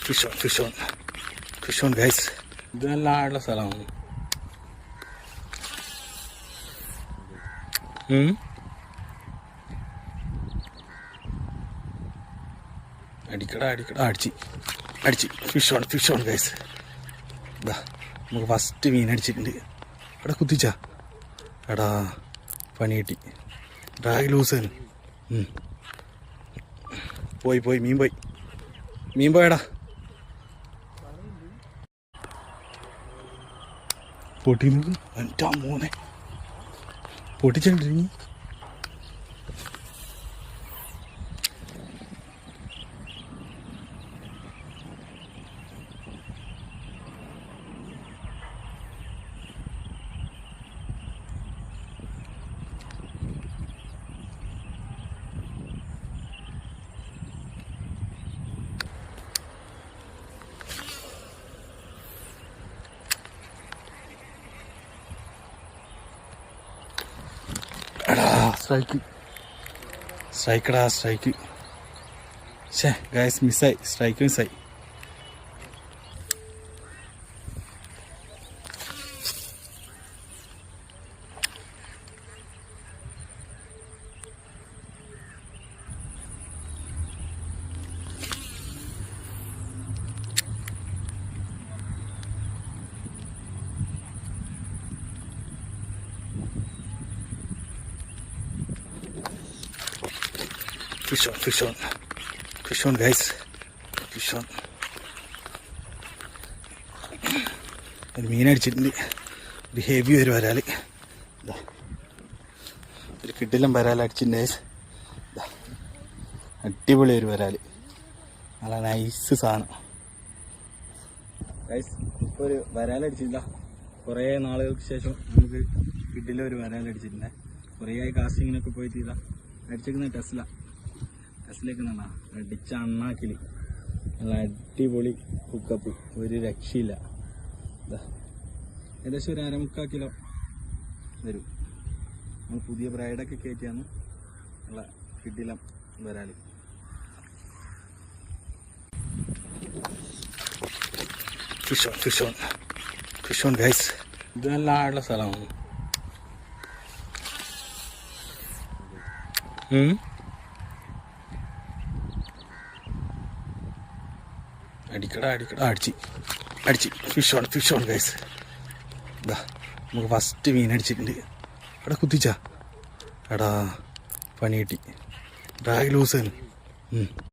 Fish on guys. ഇത് നല്ല ആളുള്ള സ്ഥലമാണ്. അടിക്കട അടിച്ച് ഫിഷ് ഓൺ ഗൈസ്. ഇതാ നമുക്ക് ഫസ്റ്റ് മീൻ അടിച്ചിട്ടുണ്ട്. എടാ കുത്തിച്ചാ എടാ പണി കിട്ടി. ഡ്രാഗ് ലൂസാണ്. പോയി മീൻ പോയടാ. പൊട്ടിക്കുന്നത് എൻ്റെ മോനെ പൊട്ടിച്ചിട്ടിരിങ്ങി. സ്ട്രൈക്ക്. ഗൈസ് മിസ്സായി. സ്ട്രൈക്ക് മിസ്സായി. Fish on guys. Fish on. ഒരു മീൻ അടിച്ചിട്ടുണ്ട്. ഒരു ഹെവി ഒരു വരാൽ. ഒരു കിടിലം വരാൽ അടിച്ചിട്ടുണ്ട് ഗൈസ്. അടിപൊളി ഒരു വരാൽ. നല്ല നൈസ് സാധനം ഗൈസ്. ഇപ്പോൾ ഒരു വരാൽ അടിച്ചിട്ടില്ല. കുറേ നാളുകൾക്ക് ശേഷം നമുക്ക് കിടിലം ഒരു വരാൽ അടിച്ചിട്ടുണ്ട്. കുറേ ആയി കാസ്റ്റിങ്ങിനൊക്കെ പോയിട്ട് ഇതാ അടിച്ചേക്കുന്ന ടെസ്റ്റിലേക്ക് നിന്നാ അടിച്ച അണ്ണാക്കിൽ നല്ല അടിപൊളി ഹുക്കപ്പ്. ഒരു രക്ഷയില്ല. ഇതാ ഏകദേശം ഒരു 1/4 കിലോ വരും. നമ്മൾ പുതിയ ബ്രൈഡൊക്കെ കയറ്റിയാണ് ഉള്ള കിടിലം വരാൽ. Fish on guys. ഇത് നല്ല ആളുള്ള സ്ഥലമാണ്. അടിക്കട അടിച്ച് ഫിഷ് ഓൺ ഗൈസ്. ഇതാ നമുക്ക് ഫസ്റ്റ് മീൻ അടിച്ചിട്ടുണ്ട്. എടാ കുത്തിച്ചാ എടാ പണി കിട്ടി. ഡ്രാഗ് ലൂസാണ്.